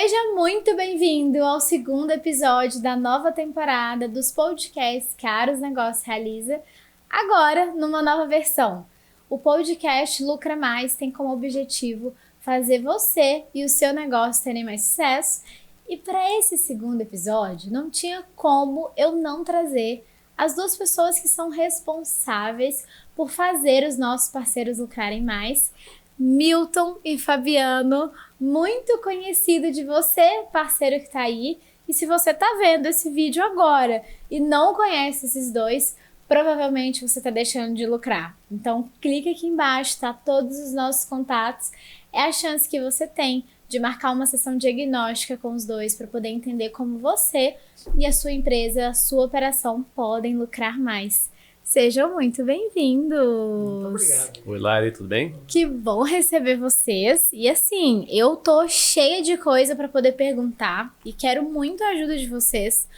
Seja muito bem-vindo ao segundo episódio da nova temporada dos podcasts que a Aros Negócios realiza, agora numa nova versão. O podcast Lucra Mais tem como objetivo fazer você e o seu negócio terem mais sucesso. E para esse segundo episódio, não tinha como eu não trazer as duas pessoas que são responsáveis por fazer os nossos parceiros lucrarem mais, Milton e Fabiano, muito conhecido de você, parceiro que tá aí. E se você tá vendo esse vídeo agora e não conhece esses dois, provavelmente você tá deixando de lucrar. Então clica aqui embaixo, tá todos os nossos contatos. É a chance que você tem de marcar uma sessão diagnóstica com os dois para poder entender como você e a sua empresa, a sua operação podem lucrar mais. Sejam muito bem-vindos! Muito obrigado. Oi, Lari, tudo bem? Que bom receber vocês. E assim, eu tô cheia de coisa para poder perguntar e quero muito a ajuda de vocês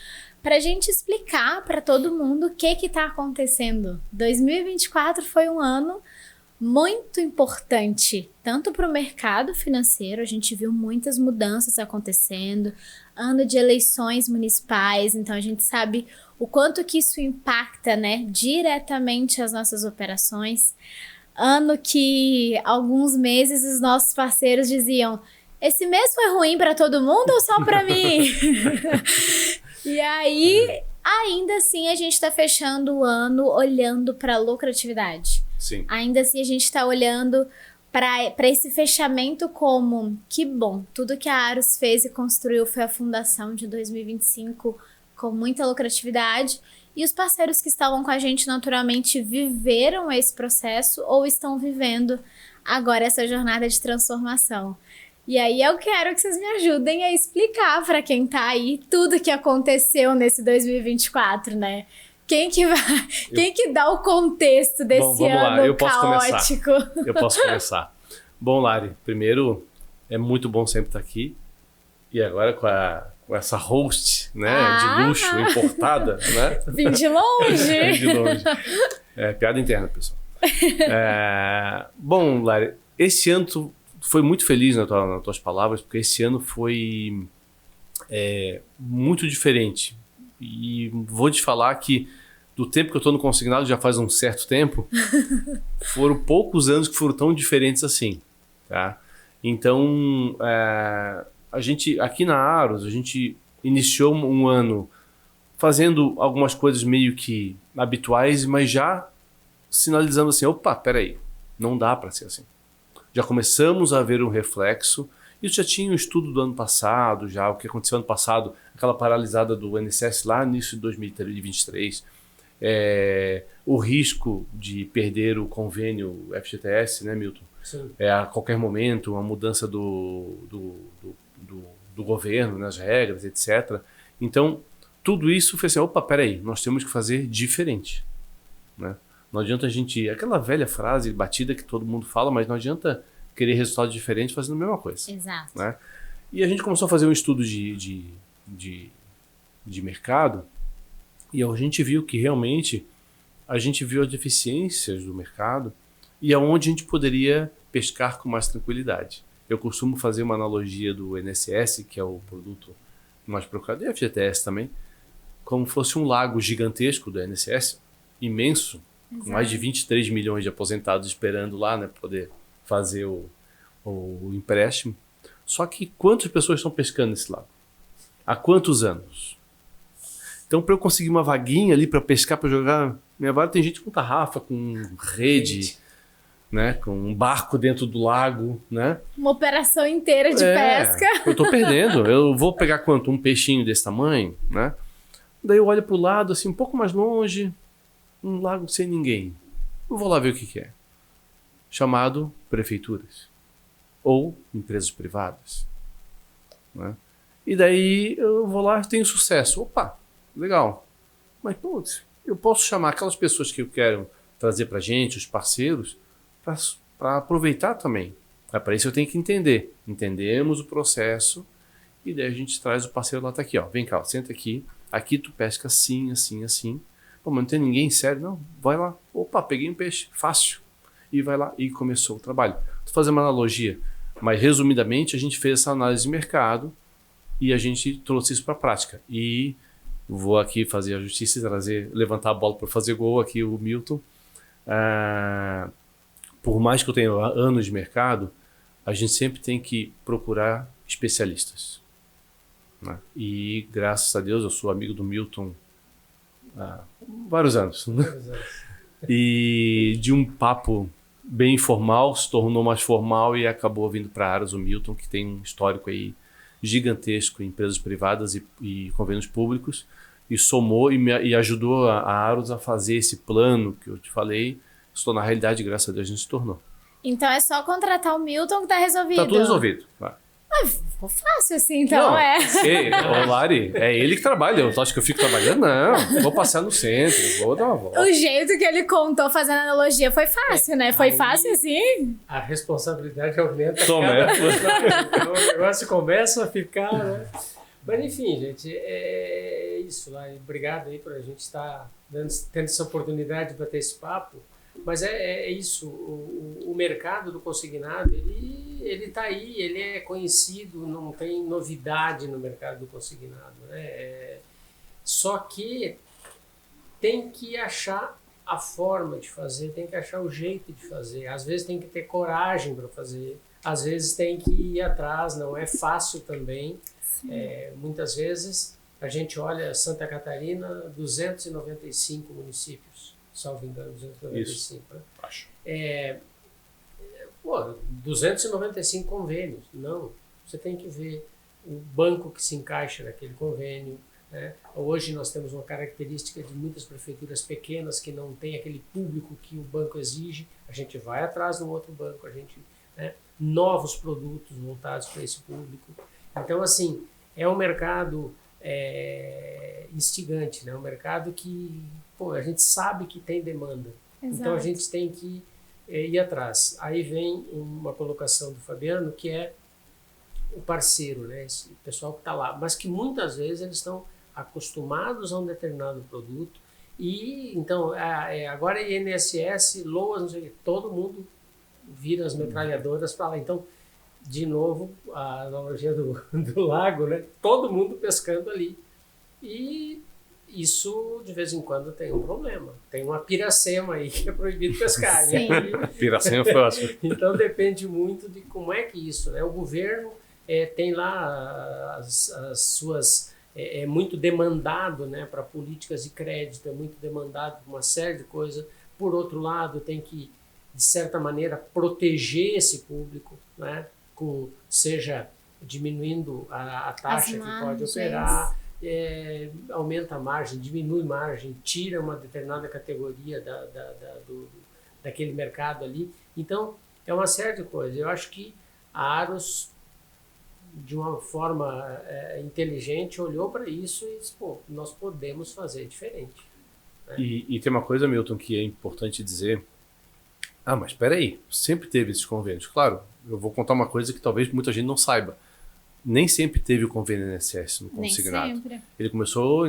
pra gente explicar para todo mundo o que tá acontecendo. 2024 foi um ano muito importante, tanto para o mercado financeiro, a gente viu muitas mudanças acontecendo, ano de eleições municipais, então a gente sabe o quanto que isso impacta, né, diretamente as nossas operações. Ano que alguns meses os nossos parceiros diziam: esse mês foi ruim para todo mundo ou só para mim? E aí, ainda assim, a gente está fechando o ano olhando para a lucratividade. Sim. Ainda assim, a gente está olhando para esse fechamento como, que bom, tudo que a Aros fez e construiu foi a fundação de 2025 com muita lucratividade. E os parceiros que estavam com a gente naturalmente viveram esse processo ou estão vivendo agora essa jornada de transformação. E aí eu quero que vocês me ajudem a explicar para quem tá aí tudo que aconteceu nesse 2024, né? Quem que dá o contexto desse Bom, ano lá. Eu posso caótico? Eu posso começar. Bom, Lari, primeiro, é muito bom sempre estar aqui. E agora com essa host, né, de luxo, importada, né? Vim de longe. Vim de longe. É, piada interna, pessoal. Bom, Lari, esse ano tu foi muito feliz nas tuas palavras, porque esse ano foi muito diferente. E vou te falar que do tempo que eu estou no consignado, já faz um certo tempo, foram poucos anos que foram tão diferentes assim, tá? Então, a gente, aqui na Aros, a gente iniciou um ano fazendo algumas coisas meio que habituais, mas já sinalizando assim, opa, peraí, não dá para ser assim. Já começamos a ver um reflexo. Isso já tinha um estudo do ano passado, já o que aconteceu ano passado, aquela paralisada do INSS lá no início de 2023, o risco de perder o convênio FGTS, né, Milton? Sim. A qualquer momento, uma mudança do governo, nas regras, etc. Então, tudo isso fez assim, opa, peraí, nós temos que fazer diferente, né? Não adianta a gente... Aquela velha frase batida que todo mundo fala, mas não adianta querer resultados diferentes fazendo a mesma coisa. Exato. Né? E a gente começou a fazer um estudo de mercado e a gente viu que realmente a gente viu as deficiências do mercado e aonde a gente poderia pescar com mais tranquilidade. Eu costumo fazer uma analogia do INSS, que é o produto mais procurado, e FGTS também, como fosse um lago gigantesco do INSS, imenso, com mais de 23 milhões de aposentados esperando lá, né, para poder fazer o empréstimo. Só que quantas pessoas estão pescando nesse lago? Há quantos anos? Então, para eu conseguir uma vaguinha ali para pescar, para jogar minha vara, tem gente com tarrafa, com rede, né, com um barco dentro do lago, né? Uma operação inteira de pesca. Eu estou perdendo. Eu vou pegar quanto? Um peixinho desse tamanho, né? Daí eu olho para o lado, assim, um pouco mais longe, um lago sem ninguém. Eu vou lá ver o que é. Chamado prefeituras ou empresas privadas, né? E daí eu vou lá e tenho sucesso. Opa, legal. Mas, putz, eu posso chamar aquelas pessoas que eu quero trazer para a gente, os parceiros, para aproveitar também. Para isso eu tenho que entender. Entendemos o processo e daí a gente traz o parceiro lá, tá aqui, ó. Vem cá, ó, senta aqui. Aqui tu pesca assim, assim, assim. Pô, mas não tem ninguém sério? Não, vai lá. Opa, peguei um peixe, fácil. E vai lá e começou o trabalho. Vou fazer uma analogia, mas resumidamente a gente fez essa análise de mercado e a gente trouxe isso para a prática. E vou aqui fazer a justiça e levantar a bola para fazer gol aqui, o Milton. Por mais que eu tenha anos de mercado, a gente sempre tem que procurar especialistas, né? E graças a Deus eu sou amigo do Milton há vários anos, né? E de um papo bem informal se tornou mais formal e acabou vindo para a Aros o Milton, que tem um histórico aí gigantesco em empresas privadas e convênios públicos, e somou e ajudou a Aros a fazer esse plano que eu te falei, se tornar realidade, graças a Deus a gente se tornou. Então é só contratar o Milton que tá resolvido. Tá tudo resolvido. Vai. Ficou fácil assim, então. Não, é. Ô, Lari, é ele que trabalha. Eu acho que eu fico trabalhando? Não. Vou passear no centro, vou dar uma volta. O jeito que ele contou fazendo analogia foi fácil, né? Foi fácil assim. A responsabilidade aumenta. Toma, Então, o negócio começa a ficar, né? Mas enfim, gente, é isso, Lari. Obrigado aí por a gente estar tendo essa oportunidade de bater esse papo. Mas é isso, o mercado do consignado, ele está aí, ele é conhecido, não tem novidade no mercado do consignado, né? Só que tem que achar a forma de fazer, tem que achar o jeito de fazer. Às vezes tem que ter coragem para fazer, às vezes tem que ir atrás, não é fácil também. Muitas vezes a gente olha Santa Catarina, 295 municípios. Salvo engano, 295. Né? Acho. 295 convênios. Não. Você tem que ver o banco que se encaixa naquele convênio. Né? Hoje nós temos uma característica de muitas prefeituras pequenas que não tem aquele público que o banco exige. A gente vai atrás de um outro banco, novos produtos voltados para esse público. Então, assim, é um mercado instigante, né? Um mercado que a gente sabe que tem demanda. Exato. Então a gente tem que ir atrás. Aí vem uma colocação do Fabiano, que é o parceiro, né? Esse pessoal que está lá, mas que muitas vezes eles estão acostumados a um determinado produto e então agora é INSS, LOAS, não sei o que, todo mundo vira as metralhadoras para lá. Então, de novo, a analogia do lago, né? Todo mundo pescando ali. E isso, de vez em quando, tem um problema. Tem uma piracema aí que é proibido pescar. Sim. Piracema foi ótimo. Então, depende muito de como é que isso, né? O governo tem lá as suas... É muito demandado, né, para políticas de crédito, é muito demandado por uma série de coisas. Por outro lado, tem que, de certa maneira, proteger esse público, né? Seja diminuindo a taxa que pode operar, aumenta a margem, diminui margem, tira uma determinada categoria daquele mercado ali. Então, é uma série de coisas. Eu acho que a Aros, de uma forma inteligente, olhou para isso e disse, nós podemos fazer diferente. Né? E tem uma coisa, Milton, que é importante dizer. Mas espera aí, sempre teve esses convênios. Claro, eu vou contar uma coisa que talvez muita gente não saiba. Nem sempre teve o convênio INSS no consignado. Nem sempre. Ele começou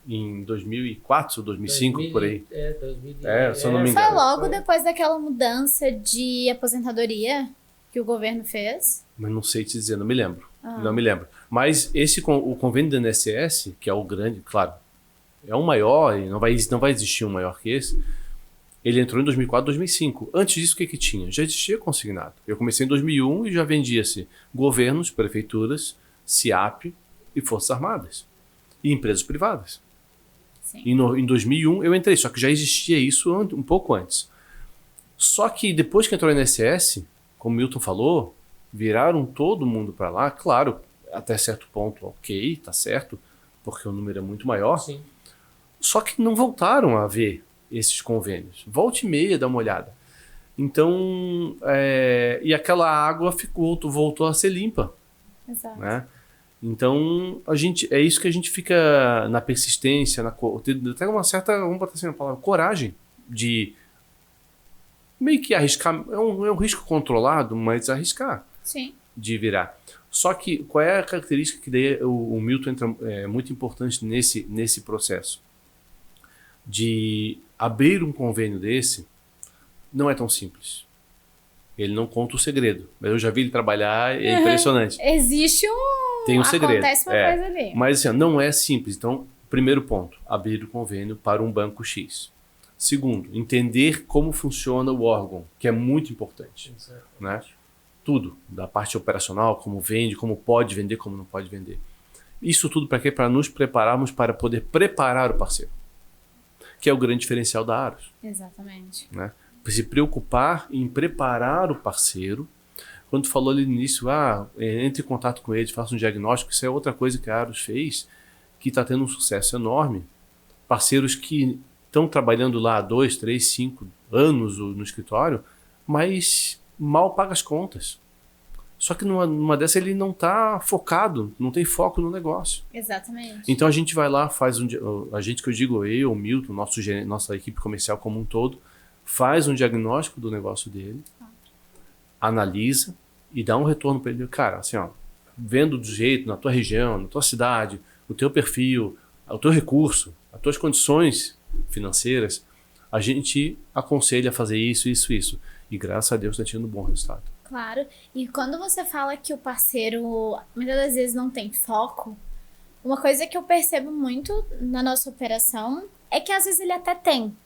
em 2004, 2005, por aí. 2000. Se eu não me engano. Foi logo depois daquela mudança de aposentadoria que o governo fez? Mas não sei te dizer, não me lembro. Não me lembro. Mas o convênio do INSS, que é o grande, claro, é o maior, e não vai existir um maior que esse. Ele entrou em 2004, 2005. Antes disso, o que tinha? Já existia consignado. Eu comecei em 2001 e já vendia-se governos, prefeituras, SIAP e Forças Armadas. E empresas privadas. Sim. Em 2001 eu entrei, só que já existia isso um pouco antes. Só que depois que entrou no INSS, como o Milton falou, viraram todo mundo para lá. Claro, até certo ponto, ok, tá certo, porque o número é muito maior. Sim. Só que não voltaram a ver esses convênios. Volte e meia, dá uma olhada. Então, e aquela água voltou a ser limpa. Exato. Né? Então, é isso que a gente fica na persistência, até uma certa, vamos botar assim uma palavra, coragem de meio que arriscar. É um risco controlado, mas arriscar. Sim. De virar. Só que qual é a característica que daí o Milton entra muito importante nesse processo? De abrir um convênio desse não é tão simples. Ele não conta o segredo. Mas eu já vi ele trabalhar, é impressionante. Existe tem um segredo. Acontece uma coisa ali. Mas assim, não é simples. Então, primeiro ponto, abrir o convênio para um banco X. Segundo, entender como funciona o órgão, que é muito importante. Né? Tudo, da parte operacional, como vende, como pode vender, como não pode vender. Isso tudo para quê? Para nos prepararmos para poder preparar o parceiro, que é o grande diferencial da Aros. Exatamente. Né? Se preocupar em preparar o parceiro. Quando tu falou ali no início, entre em contato com ele, faça um diagnóstico, isso é outra coisa que a Aros fez, que está tendo um sucesso enorme. Parceiros que estão trabalhando lá há 2, 3, 5 anos no escritório, mas mal paga as contas. Só que numa dessa ele não está focado, não tem foco no negócio. Exatamente. Então a gente vai lá, a gente que eu digo, eu, o Milton, nossa equipe comercial como um todo, faz um diagnóstico do negócio dele, analisa e dá um retorno para ele. Cara, assim, vendo do jeito, na tua região, na tua cidade, o teu perfil, o teu recurso, as tuas condições financeiras, a gente aconselha a fazer isso, isso, isso. E graças a Deus está tendo um bom resultado. Claro. E quando você fala que o parceiro muitas das vezes não tem foco, uma coisa que eu percebo muito na nossa operação é que às vezes ele até tem.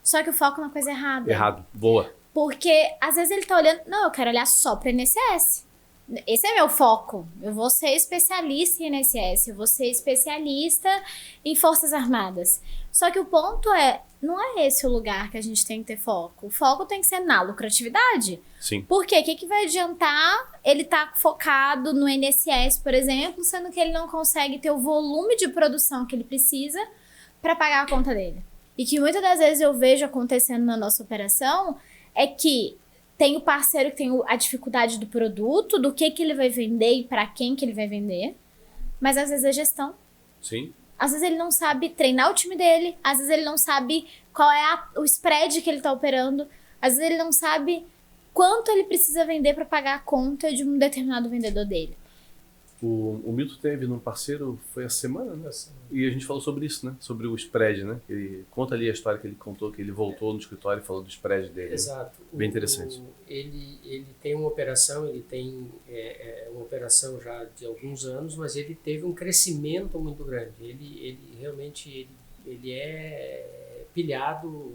Só que o foco é uma coisa errada. Errado. Boa. Porque às vezes ele tá olhando, não, eu quero olhar só para INSS. Esse é meu foco. Eu vou ser especialista em INSS, eu vou ser especialista em Forças Armadas. Só que o ponto não é esse o lugar que a gente tem que ter foco. O foco tem que ser na lucratividade. Sim. Por quê? O que vai adiantar ele estar focado no INSS, por exemplo, sendo que ele não consegue ter o volume de produção que ele precisa para pagar a conta dele? E que muitas das vezes eu vejo acontecendo na nossa operação é que tem o parceiro que tem a dificuldade do produto, do que ele vai vender e para quem que ele vai vender, mas às vezes é gestão. Sim. Às vezes ele não sabe treinar o time dele, às vezes ele não sabe qual é o spread que ele tá operando, às vezes ele não sabe quanto ele precisa vender para pagar a conta de um determinado vendedor dele. O Milton teve num parceiro, foi a semana, né? E a gente falou sobre isso, né? Sobre o spread, né? Ele conta ali a história que ele contou, que ele voltou no escritório e falou do spread dele. Exato. Né? Bem interessante. Ele tem uma operação, ele tem uma operação já de alguns anos, mas ele teve um crescimento muito grande. Ele realmente ele é pilhado.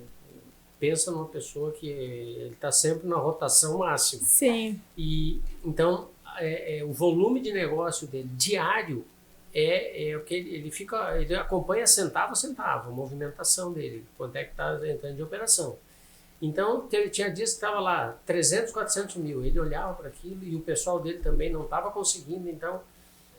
Pensa numa pessoa que ele está sempre na rotação máxima. Sim. E então o volume de negócio dele diário é o que ele acompanha centavo a centavo, a movimentação dele, quanto é que está entrando de operação. Então, tinha dias que estava lá 300, 400 mil, ele olhava para aquilo e o pessoal dele também não estava conseguindo, então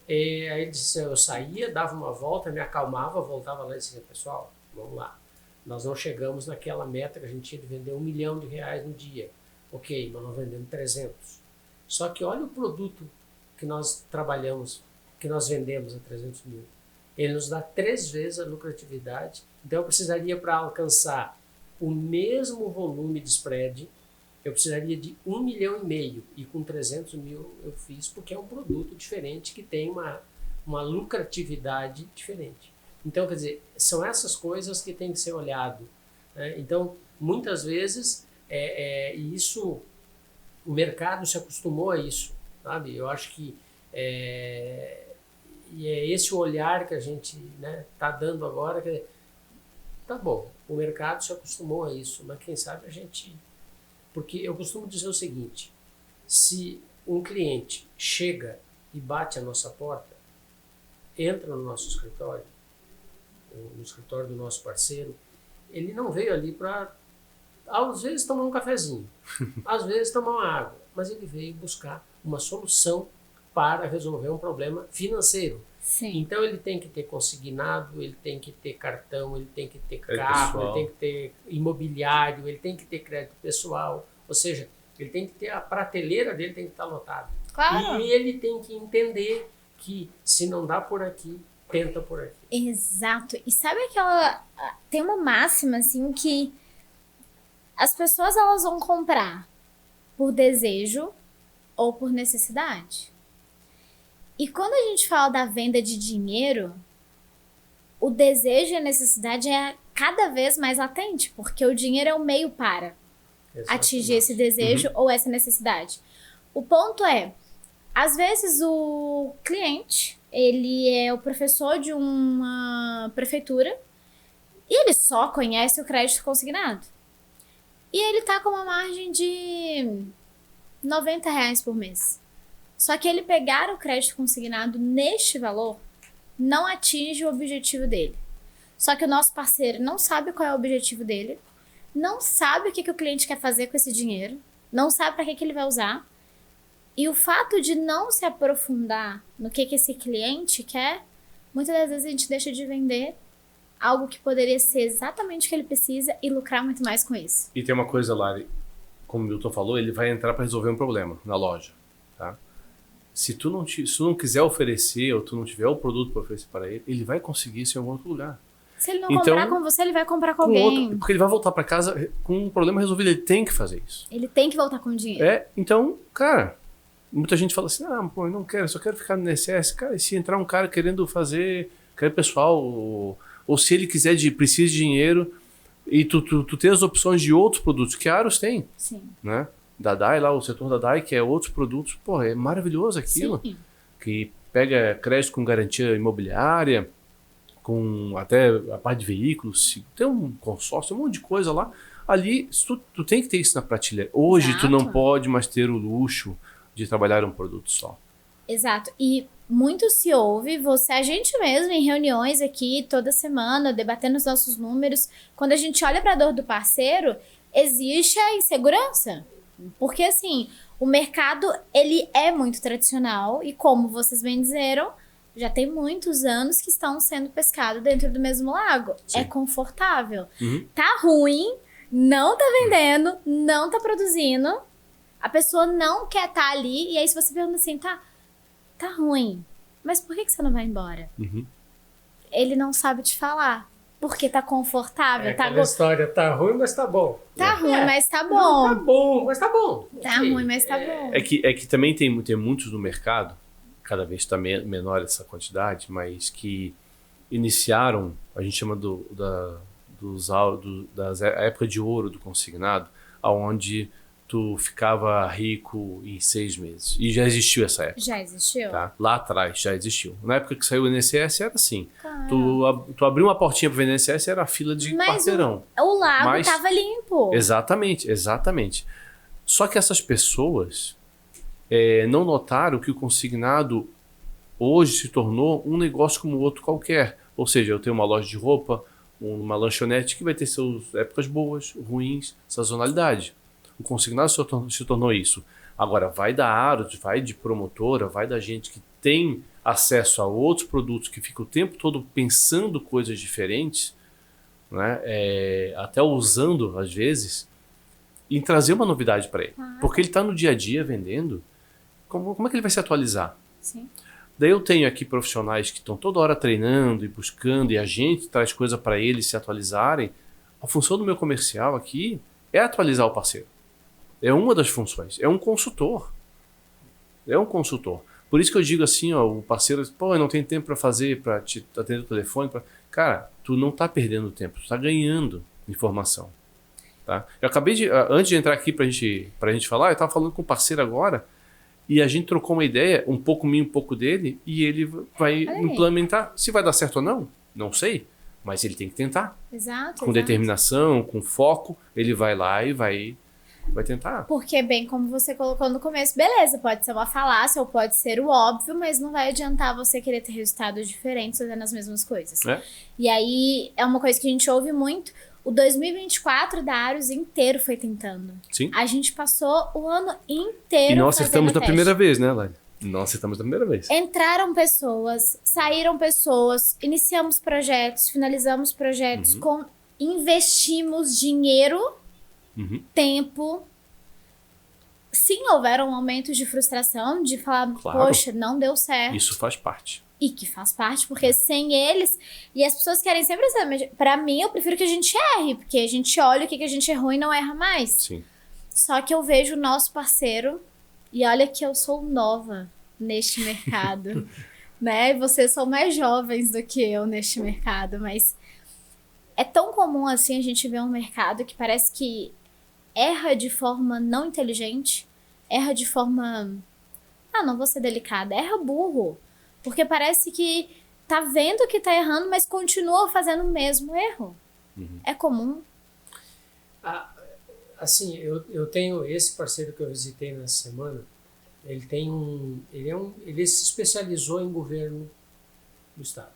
aí ele disse, eu saía, dava uma volta, me acalmava, voltava lá e dizia, pessoal, vamos lá, nós não chegamos naquela meta que a gente tinha de vender R$1 milhão no dia, ok, mas nós vendemos 300. Só que olha o produto que nós trabalhamos, que nós vendemos a 300 mil. Ele nos dá 3 vezes a lucratividade. Então eu precisaria, para alcançar o mesmo volume de spread, eu precisaria de R$1,5 milhão. E com 300 mil eu fiz, porque é um produto diferente que tem uma lucratividade diferente. Então, quer dizer, são essas coisas que tem que ser olhado. Né? Então, muitas vezes, isso... O mercado se acostumou a isso, sabe? Eu acho que e é esse o olhar que a gente tá dando agora, que tá bom, o mercado se acostumou a isso, mas quem sabe a gente... Porque eu costumo dizer o seguinte, se um cliente chega e bate a nossa porta, entra no nosso escritório, no escritório do nosso parceiro, ele não veio ali para... Às vezes tomar um cafezinho, às vezes tomar uma água, mas ele veio buscar uma solução para resolver um problema financeiro. Sim. Então ele tem que ter consignado, ele tem que ter cartão, ele tem que ter carro, ele tem que ter imobiliário, ele tem que ter crédito pessoal, ou seja, ele tem que ter a prateleira dele tem que estar lotada. Claro. E ele tem que entender que se não dá por aqui, tenta por aqui. Exato. E sabe tem uma máxima assim que as pessoas elas vão comprar por desejo ou por necessidade. E quando a gente fala da venda de dinheiro, o desejo e a necessidade é cada vez mais latente, porque o dinheiro é o meio para atingir esse desejo ou essa necessidade. O ponto é, Às vezes o cliente, ele é o professor de uma prefeitura e ele só conhece o crédito consignado. E ele tá com uma margem de R$ 90 por mês. Só que ele pegar o crédito consignado neste valor não atinge o objetivo dele. Só que o nosso parceiro não sabe qual é o objetivo dele, não sabe o que o cliente quer fazer com esse dinheiro, não sabe para que ele vai usar. E o fato de não se aprofundar no que esse cliente quer, muitas das vezes a gente deixa de vender algo que poderia ser exatamente o que ele precisa e lucrar muito mais com isso. E tem uma coisa, Lari, como o Milton falou, ele vai entrar para resolver um problema na loja, tá? Se tu não quiser oferecer ou tu não tiver o produto para oferecer para ele, ele vai conseguir isso em algum outro lugar. Se ele não comprar com você, ele vai comprar com alguém. Porque ele vai voltar para casa com um problema resolvido, ele tem que fazer isso. Ele tem que voltar com o dinheiro. Então, cara, muita gente fala assim, pô, eu não quero, só quero ficar no INSS. Cara, e se entrar um cara querendo fazer, pessoal, ou se ele precisa de dinheiro e tu tem as opções de outros produtos que a Aros tem. Sim. Né? Da DAI lá, o setor da DAI, que é outros produtos, pô, é maravilhoso aquilo. Sim. Que pega crédito com garantia imobiliária, com até a parte de veículos, tem um consórcio, um monte de coisa lá. Ali, tu tem que ter isso na prateleira. Hoje, Exato. tu não pode mais ter o luxo de trabalhar um produto só. Exato. E muito se ouve, a gente mesmo em reuniões aqui toda semana, debatendo os nossos números, quando a gente olha para a dor do parceiro, existe a insegurança. Porque assim, o mercado ele é muito tradicional e como vocês bem disseram, já tem muitos anos que estão sendo pescados dentro do mesmo lago. Sim. É confortável. Uhum. Tá ruim, não tá vendendo, não tá produzindo, a pessoa não quer estar ali, e aí se você pergunta assim, tá ruim, mas por que você não vai embora? Uhum. Ele não sabe te falar. Porque tá confortável. Aquela história, tá ruim, mas tá bom. Tá ruim, mas tá bom. Não, tá bom, mas tá bom. Tá ruim, mas tá bom. É que também tem muitos no mercado, cada vez está menor essa quantidade, mas que iniciaram, a gente chama da época de ouro do consignado, onde tu ficava rico em 6 meses. E já existiu essa época. Já existiu? Tá? Lá atrás já existiu. Na época que saiu o INSS era assim. Tu abriu uma portinha pro INSS, era a fila de quarteirão. O lago tava limpo. Exatamente. Só que essas pessoas não notaram que o consignado hoje se tornou um negócio como outro qualquer. Ou seja, eu tenho uma loja de roupa, uma lanchonete que vai ter suas épocas boas, ruins, sazonalidade. O consignado se tornou isso. Agora, vai da Aros, vai de promotora, vai da gente que tem acesso a outros produtos, que fica o tempo todo pensando coisas diferentes, né? Até usando, às vezes, em trazer uma novidade para ele. Porque ele está no dia a dia vendendo, como é que ele vai se atualizar? Sim. Daí eu tenho aqui profissionais que estão toda hora treinando e buscando, e a gente traz coisa para eles se atualizarem. A função do meu comercial aqui é atualizar o parceiro. É uma das funções. É um consultor. Por isso que eu digo assim, ó, o parceiro, pô, eu não tenho tempo para fazer, para te atender o telefone. Cara, tu não tá perdendo tempo, tu tá ganhando informação. Tá? Eu acabei antes de entrar aqui pra gente falar, eu tava falando com um parceiro agora, e a gente trocou uma ideia, um pouco minha, um pouco dele, e ele vai implementar. Se vai dar certo ou não, não sei, mas ele tem que tentar. Exato. Com determinação, com foco, ele vai lá e vai tentar. Porque, bem como você colocou no começo, beleza, pode ser uma falácia ou pode ser o óbvio, mas não vai adiantar você querer ter resultados diferentes fazendo as mesmas coisas. E aí, é uma coisa que a gente ouve muito. O 2024 da Aros inteiro foi tentando. Sim. A gente passou o ano inteiro. E não acertamos da primeira vez, né, Lari? Não acertamos da primeira vez. Entraram pessoas, saíram pessoas, iniciamos projetos, finalizamos projetos, investimos dinheiro, tempo. Sim, houveram momentos de frustração, de falar, poxa, não deu certo. Isso faz parte. E que faz parte, porque sem eles... E as pessoas querem sempre saber. Pra mim, eu prefiro que a gente erre, porque a gente olha o que a gente errou e não erra mais. Sim. Só que eu vejo o nosso parceiro, e olha que eu sou nova neste mercado, né? E vocês são mais jovens do que eu neste mercado, mas é tão comum assim a gente ver um mercado que parece que erra de forma não inteligente, erra de forma Ah, não vou ser delicada. Erra burro. Porque parece que tá vendo que tá errando, mas continua fazendo o mesmo erro. É comum. Assim, eu tenho esse parceiro que eu visitei nessa semana, ele se especializou em governo do estado.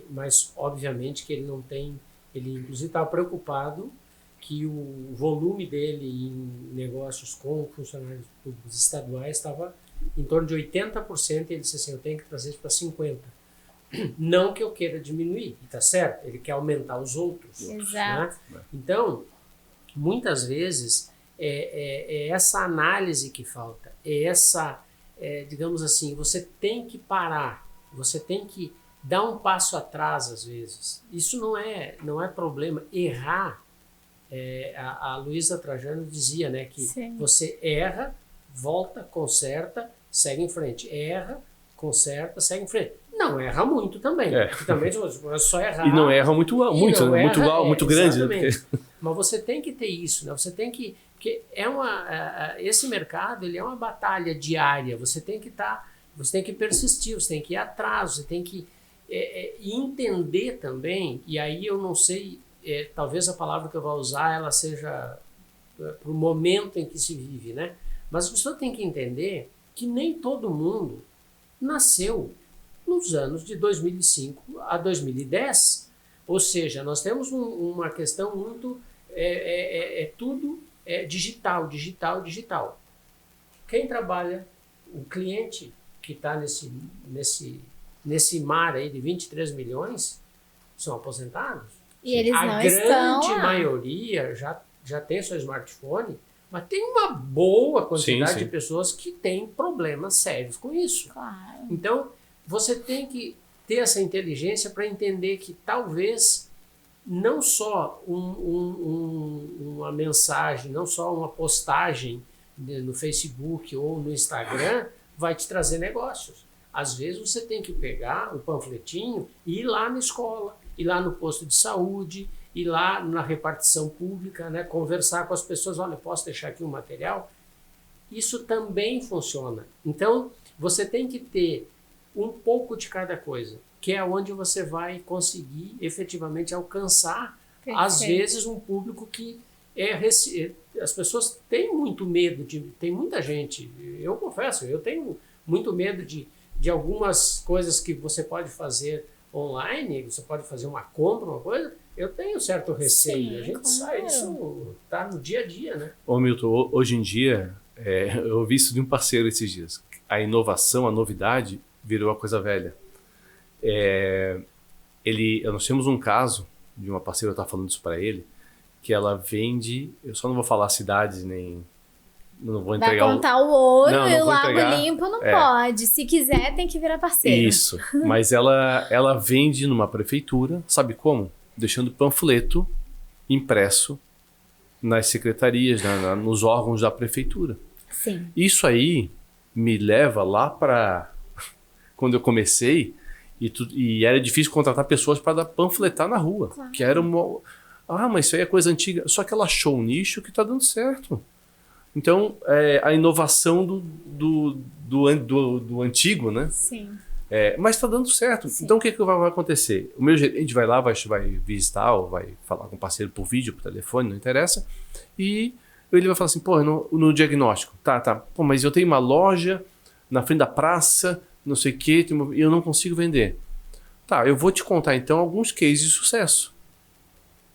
Mas obviamente que ele não tem, ele inclusive estava preocupado que o volume dele em negócios com funcionários públicos estaduais estava em torno de 80%, e ele disse assim, eu tenho que trazer isso para 50%. Não que eu queira diminuir, está certo, ele quer aumentar os outros. Exato. Né? Então, muitas vezes, é essa análise que falta, digamos assim, você tem que parar, você tem que dar um passo atrás às vezes. Isso não é problema. Errar, a Luísa Trajano dizia, né, que você erra, volta, conserta, segue em frente. Erra, conserta, segue em frente. Não erra muito também. Também é só errar. E não erra muito grande. Exatamente. Mas você tem que ter isso, né? Você tem que... Porque esse mercado, ele é uma batalha diária. Você tem que persistir, você tem que ir atrás, você tem que entender também, e aí eu não sei, talvez a palavra que eu vou usar, ela seja para o momento em que se vive, né? Mas a pessoa tem que entender que nem todo mundo nasceu nos anos de 2005 a 2010. Ou seja, nós temos uma questão muito... tudo digital. Quem trabalha, o cliente que está nesse mar aí de 23 milhões, são aposentados. E eles não estão A grande maioria já tem seu smartphone, mas tem uma boa quantidade de pessoas que têm problemas sérios com isso. Claro. Então, você tem que ter essa inteligência para entender que talvez não só uma mensagem, não só uma postagem no Facebook ou no Instagram vai te trazer negócios. Às vezes você tem que pegar o panfletinho e ir lá na escola, ir lá no posto de saúde, ir lá na repartição pública, né, conversar com as pessoas, olha, posso deixar aqui um material? Isso também funciona. Então, você tem que ter um pouco de cada coisa, que é onde você vai conseguir efetivamente alcançar, às vezes, um público que as pessoas têm muito medo, tem muita gente, eu confesso, eu tenho muito medo de algumas coisas que você pode fazer online, você pode fazer uma compra, uma coisa, eu tenho certo receio. Sim, a gente sai, isso está no dia a dia, né? Ô Milton, hoje em dia, eu ouvi isso de um parceiro esses dias, a inovação, a novidade virou uma coisa velha. Nós temos um caso de uma parceira, eu estava falando isso para ele, que ela vende, eu só não vou falar cidades, nem... Não vou entregar. Vai contar o ouro não e o vou Lago entregar. Limpo não pode. Se quiser, tem que virar parceiro. Isso. Mas ela vende numa prefeitura, sabe como? Deixando panfleto impresso nas secretarias, nos órgãos da prefeitura. Sim. Isso aí me leva lá para quando eu comecei e era difícil contratar pessoas para panfletar na rua. Claro. Que era uma... mas isso aí é coisa antiga. Só que ela achou um nicho que está dando certo. Então, a inovação do antigo, né? Sim. Mas está dando certo. Sim. Então, o que vai acontecer? O meu gerente vai lá, vai visitar, ou vai falar com o parceiro por vídeo, por telefone, não interessa. E ele vai falar assim, no diagnóstico, tá. Pô, mas eu tenho uma loja na frente da praça, não sei o quê, e eu não consigo vender. Tá, eu vou te contar, então, alguns cases de sucesso.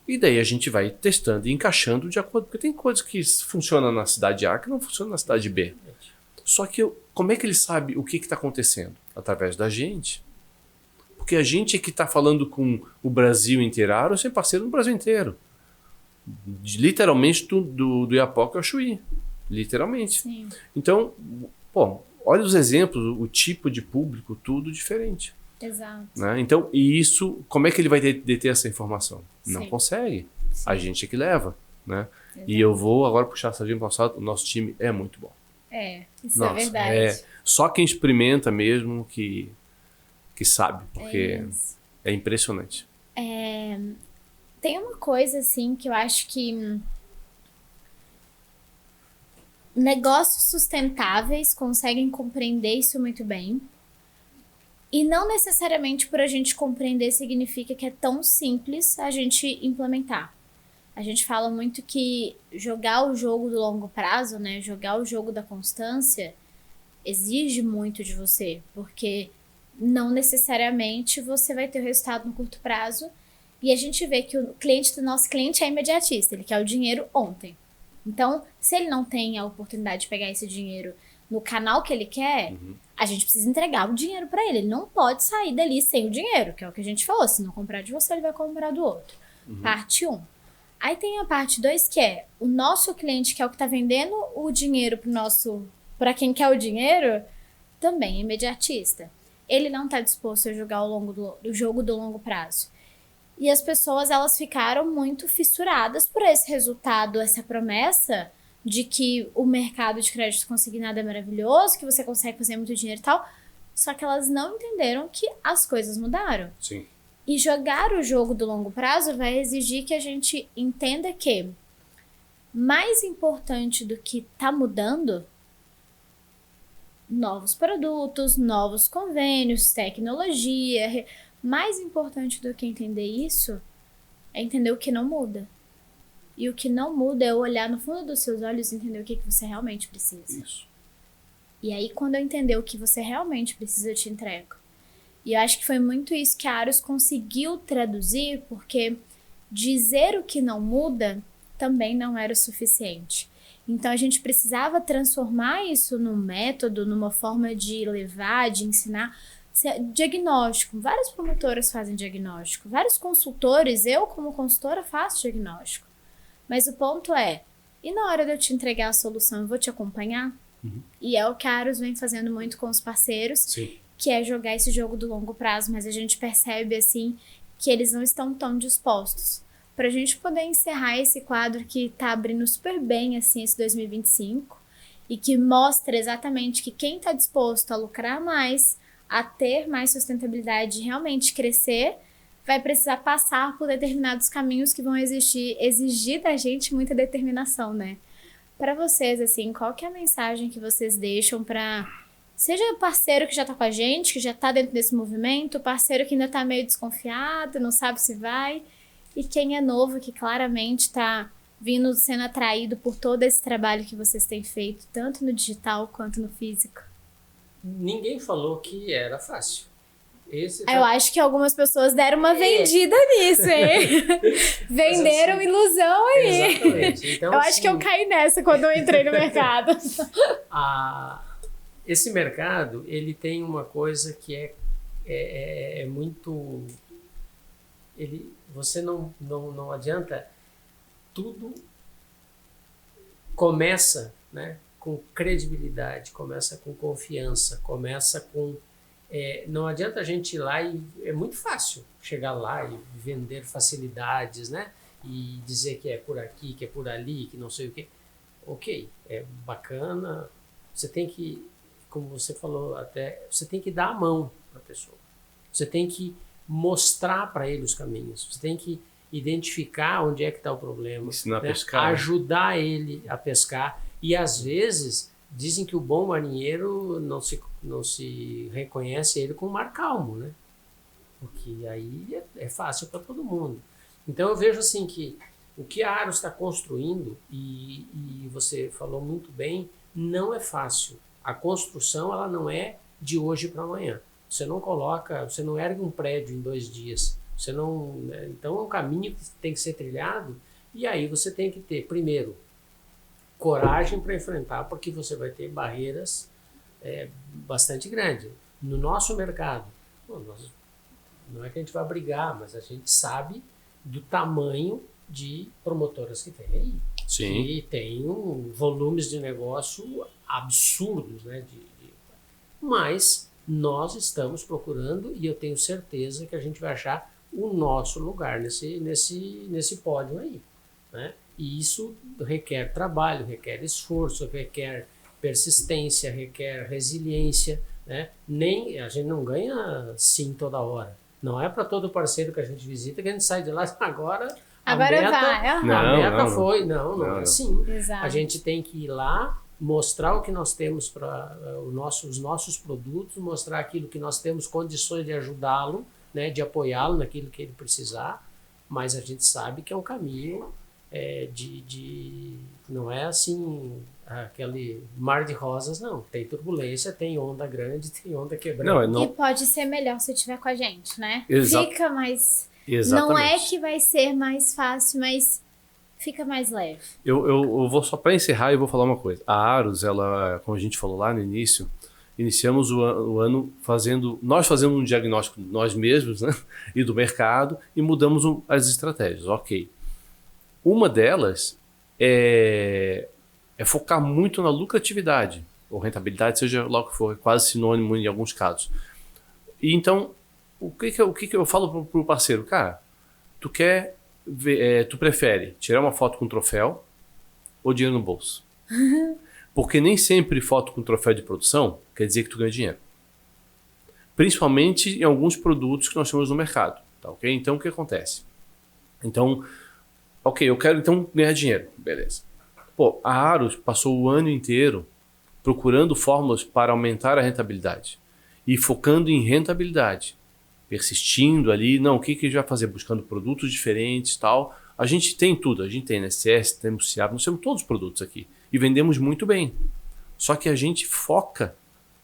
E daí a gente vai testando e encaixando de acordo, porque tem coisas que funcionam na cidade A que não funcionam na cidade B. Só que como é que ele sabe o que está acontecendo? Através da gente. Porque a gente é que está falando com o Brasil inteiro. Eu sou parceiro no Brasil inteiro. Literalmente do Iapoca ao Chuí. Literalmente. Sim. Então, olha os exemplos, o tipo de público, tudo diferente. Exato. Né? Então, e isso, como é que ele vai deter essa informação? Sim. Não consegue. Sim. A gente é que leva. Né? Exato. E eu vou agora puxar a sardinha para o nosso time é muito bom. Isso é verdade. Só quem experimenta mesmo que sabe, porque é impressionante. Tem uma coisa assim que eu acho que negócios sustentáveis conseguem compreender isso muito bem. E não necessariamente por a gente compreender significa que é tão simples a gente implementar. A gente fala muito que jogar o jogo do longo prazo, né, jogar o jogo da constância, exige muito de você, porque não necessariamente você vai ter o resultado no curto prazo. E a gente vê que o cliente do nosso cliente é imediatista, ele quer o dinheiro ontem. Então, se ele não tem a oportunidade de pegar esse dinheiro no canal que ele quer, a gente precisa entregar o dinheiro para ele. Ele não pode sair dali sem o dinheiro, que é o que a gente falou. Se não comprar de você, ele vai comprar do outro. Parte 1. Aí tem a parte 2, que é o nosso cliente, que é o que está vendendo o dinheiro para quem quer o dinheiro, também é imediatista. Ele não está disposto a jogar o jogo do longo prazo. E as pessoas, elas ficaram muito fissuradas por esse resultado, essa promessa de que o mercado de crédito consignado é maravilhoso, que você consegue fazer muito dinheiro e tal. Só que elas não entenderam que as coisas mudaram. Sim. E jogar o jogo do longo prazo vai exigir que a gente entenda que mais importante do que tá mudando, novos produtos, novos convênios, tecnologia, mais importante do que entender isso é entender o que não muda. E o que não muda é olhar no fundo dos seus olhos e entender o que você realmente precisa. Isso. E aí, quando eu entender o que você realmente precisa, eu te entrego. E eu acho que foi muito isso que a Aros conseguiu traduzir, porque dizer o que não muda também não era o suficiente. Então, a gente precisava transformar isso num método, numa forma de levar, de ensinar. Diagnóstico. Várias promotoras fazem diagnóstico. Vários consultores, eu como consultora faço diagnóstico. Mas o ponto é, e na hora de eu te entregar a solução, eu vou te acompanhar? E é o que a Aros vem fazendo muito com os parceiros. Sim. Que é jogar esse jogo do longo prazo, mas a gente percebe, assim, que eles não estão tão dispostos. Pra gente poder encerrar esse quadro que tá abrindo super bem, assim, esse 2025, e que mostra exatamente que quem tá disposto a lucrar mais, a ter mais sustentabilidade e realmente crescer, vai precisar passar por determinados caminhos que vão exigir da gente muita determinação, né? Pra vocês, assim, qual que é a mensagem que vocês deixam pra... Seja parceiro que já tá com a gente, que já tá dentro desse movimento, parceiro que ainda tá meio desconfiado, não sabe se vai, e quem é novo, que claramente tá vindo, sendo atraído por todo esse trabalho que vocês têm feito, tanto no digital quanto no físico. Ninguém falou que era fácil. Eu acho que algumas pessoas deram uma vendida nisso, hein? Venderam assim, ilusão aí. Exatamente. Então, eu acho que eu caí nessa quando eu entrei no mercado. Esse mercado, ele tem uma coisa que é muito... Você não adianta... Tudo começa, né, com credibilidade, começa com confiança, começa com... não adianta a gente ir lá e... É muito fácil chegar lá e vender facilidades, né? E dizer que é por aqui, que é por ali, que não sei o quê. Ok, é bacana. Você tem que... Como você falou até, você tem que dar a mão para a pessoa. Você tem que mostrar para ele os caminhos. Você tem que identificar onde é que está o problema. Ensinar a né? pescar. Ajudar ele a pescar. E às vezes dizem que o bom marinheiro não se reconhece ele com o mar calmo, né? Porque aí é fácil para todo mundo. Então eu vejo assim que o que a Aros está construindo, e você falou muito bem, não é fácil. A construção, ela não é de hoje para amanhã. Você não ergue um prédio em 2 dias. Então é um caminho que tem que ser trilhado, e aí você tem que ter, primeiro, coragem para enfrentar, porque você vai ter barreiras bastante grandes. No nosso mercado, não é que a gente vai brigar, mas a gente sabe do tamanho de promotoras que tem aí. Sim. E tem volumes de negócio absurdos, né? Mas nós estamos procurando, e eu tenho certeza que a gente vai achar o nosso lugar nesse pódio aí, né? E isso requer trabalho, requer esforço, requer persistência, requer resiliência, né? A gente não ganha sim toda hora. Não é para todo parceiro que a gente visita que a gente sai de lá agora. Agora vai. A meta foi. Não é assim. Exato. A gente tem que ir lá, mostrar o que nós temos para os nossos produtos, mostrar aquilo que nós temos condições de ajudá-lo, né, de apoiá-lo naquilo que ele precisar, mas a gente sabe que é um caminho não é assim aquele mar de rosas, não. Tem turbulência, tem onda grande, tem onda quebrando. Não. E pode ser melhor se estiver com a gente, né? Exato. Fica mais... Exatamente. Não é que vai ser mais fácil, mas fica mais leve. Eu vou só para encerrar, eu vou falar uma coisa. A Aros, ela, como a gente falou lá no início, iniciamos o ano nós fazemos um diagnóstico de nós mesmos, né, e do mercado, e mudamos as estratégias. Ok. Uma delas é focar muito na lucratividade, ou rentabilidade, seja lá o que for, é quase sinônimo em alguns casos. E então, o que eu falo pro parceiro? Cara, tu prefere tirar uma foto com troféu ou dinheiro no bolso? Porque nem sempre foto com troféu de produção quer dizer que tu ganha dinheiro. Principalmente em alguns produtos que nós temos no mercado. Tá, ok? Então, o que acontece? Então, ok, eu quero então ganhar dinheiro. Beleza. Pô, a Aros passou o ano inteiro procurando fórmulas para aumentar a rentabilidade. E focando em rentabilidade. Persistindo ali. Não, o que a gente vai fazer? Buscando produtos diferentes e tal. A gente tem tudo. A gente tem NSS, temos CIAB, nós temos todos os produtos aqui. E vendemos muito bem. Só que a gente foca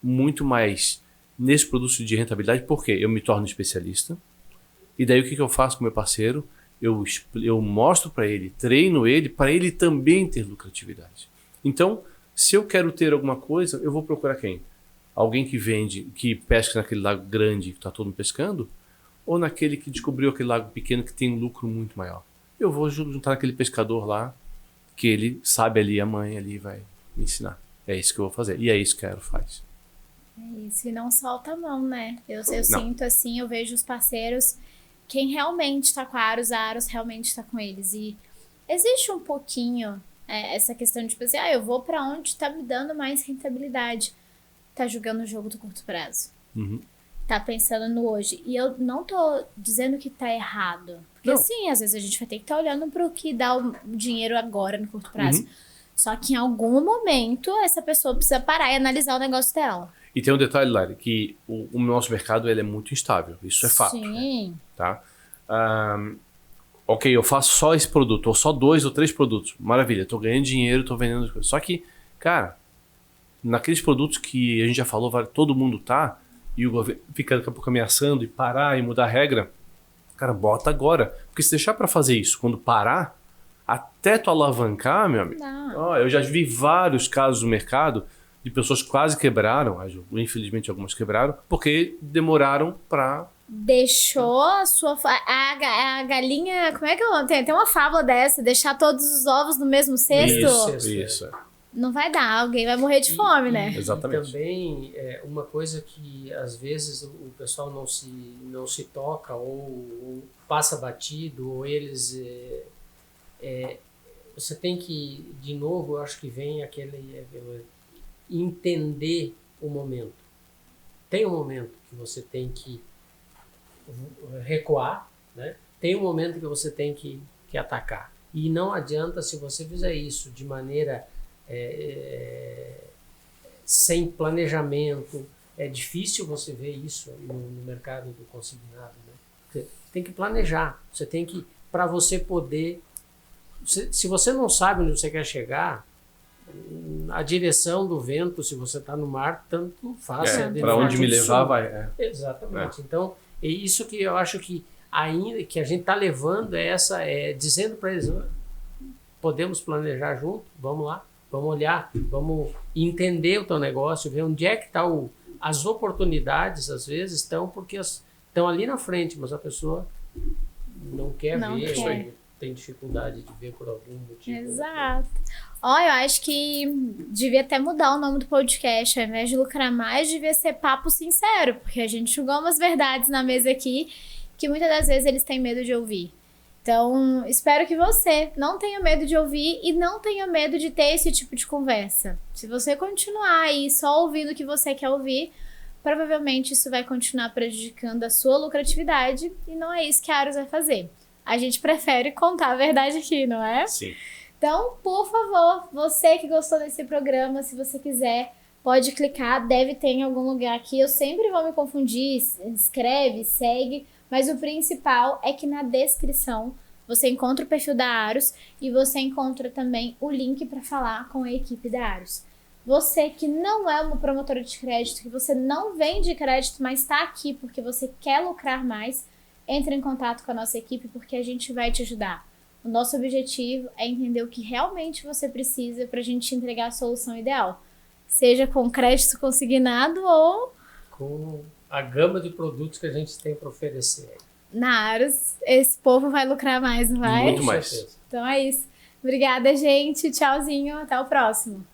muito mais nesse produto de rentabilidade. Por quê? Eu me torno especialista. E daí o que eu faço com o meu parceiro? Eu mostro para ele, treino ele, para ele também ter lucratividade. Então, se eu quero ter alguma coisa, eu vou procurar quem? Alguém que vende, que pesca naquele lago grande que está todo mundo pescando? Ou naquele que descobriu aquele lago pequeno que tem um lucro muito maior? Eu vou juntar aquele pescador lá, que ele sabe ali, a mãe ali vai me ensinar. É isso que eu vou fazer. E é isso que a Aero faz. É isso, e não solta a mão, né? Eu sinto assim, eu vejo os parceiros... Quem realmente está com a Aros realmente está com eles. E existe um pouquinho essa questão de tipo assim, eu vou para onde está me dando mais rentabilidade. Tá jogando o jogo do curto prazo. Uhum. Tá pensando no hoje. E eu não tô dizendo que tá errado. Porque sim, às vezes a gente vai ter que estar olhando para o que dá o dinheiro agora no curto prazo. Uhum. Só que em algum momento essa pessoa precisa parar e analisar o negócio dela. E tem um detalhe, Lari, que o nosso mercado ele é muito instável. Isso é fato. Sim. Né? Tá? Ok, eu faço só esse produto, ou só 2 ou 3 produtos. Maravilha, tô ganhando dinheiro, tô vendendo as coisas. Só que, cara, naqueles produtos que a gente já falou, todo mundo tá, e o governo fica daqui a pouco ameaçando e parar e mudar a regra, cara, bota agora. Porque se deixar para fazer isso quando parar, até tu alavancar, meu amigo. Eu já vi vários casos no mercado de pessoas que quase quebraram, infelizmente algumas quebraram, porque demoraram para... Deixou a sua... A galinha... Como é que eu... Tem uma fábula dessa, deixar todos os ovos no mesmo cesto? Isso. Não vai dar, alguém vai morrer de fome, né? Exatamente. E também, uma coisa que às vezes o pessoal não se toca ou passa batido, ou eles... você tem que, de novo, eu acho que vem aquele entender o momento. Tem um momento que você tem que recuar, né? Tem um momento que você tem que atacar. E não adianta se você fizer isso de maneira sem planejamento. É difícil você ver isso no mercado do consignado, né? Você tem que planejar. Você tem que, para você poder... Se você não sabe onde você quer chegar, a direção do vento, se você está no mar, tanto faz. Para onde me levar, vai. Exatamente. Então, é isso que eu acho que ainda que a gente está levando dizendo para eles, podemos planejar junto, vamos lá, vamos olhar, vamos entender o teu negócio, ver onde é que está as oportunidades, às vezes estão porque estão ali na frente, mas a pessoa não quer ver. Isso aí. Tem dificuldade de ver por algum motivo. Exato. Eu acho que devia até mudar o nome do podcast. Ao invés de lucrar mais, devia ser papo sincero, porque a gente jogou umas verdades na mesa aqui que muitas das vezes eles têm medo de ouvir. Então, espero que você não tenha medo de ouvir e não tenha medo de ter esse tipo de conversa. Se você continuar aí só ouvindo o que você quer ouvir, provavelmente isso vai continuar prejudicando a sua lucratividade e não é isso que a Aros vai fazer. A gente prefere contar a verdade aqui, não é? Sim. Então, por favor, você que gostou desse programa, se você quiser, pode clicar, deve ter em algum lugar aqui. Eu sempre vou me confundir, escreve, segue, mas o principal é que na descrição você encontra o perfil da Aros e você encontra também o link para falar com a equipe da Aros. Você que não é uma promotora de crédito, que você não vende crédito, mas está aqui porque você quer lucrar mais, entre em contato com a nossa equipe porque a gente vai te ajudar. O nosso objetivo é entender o que realmente você precisa para a gente te entregar a solução ideal. Seja com crédito consignado ou com a gama de produtos que a gente tem para oferecer. Na Aros, esse povo vai lucrar mais, não vai? Muito mais. Com certeza. Então é isso. Obrigada, gente. Tchauzinho. Até o próximo.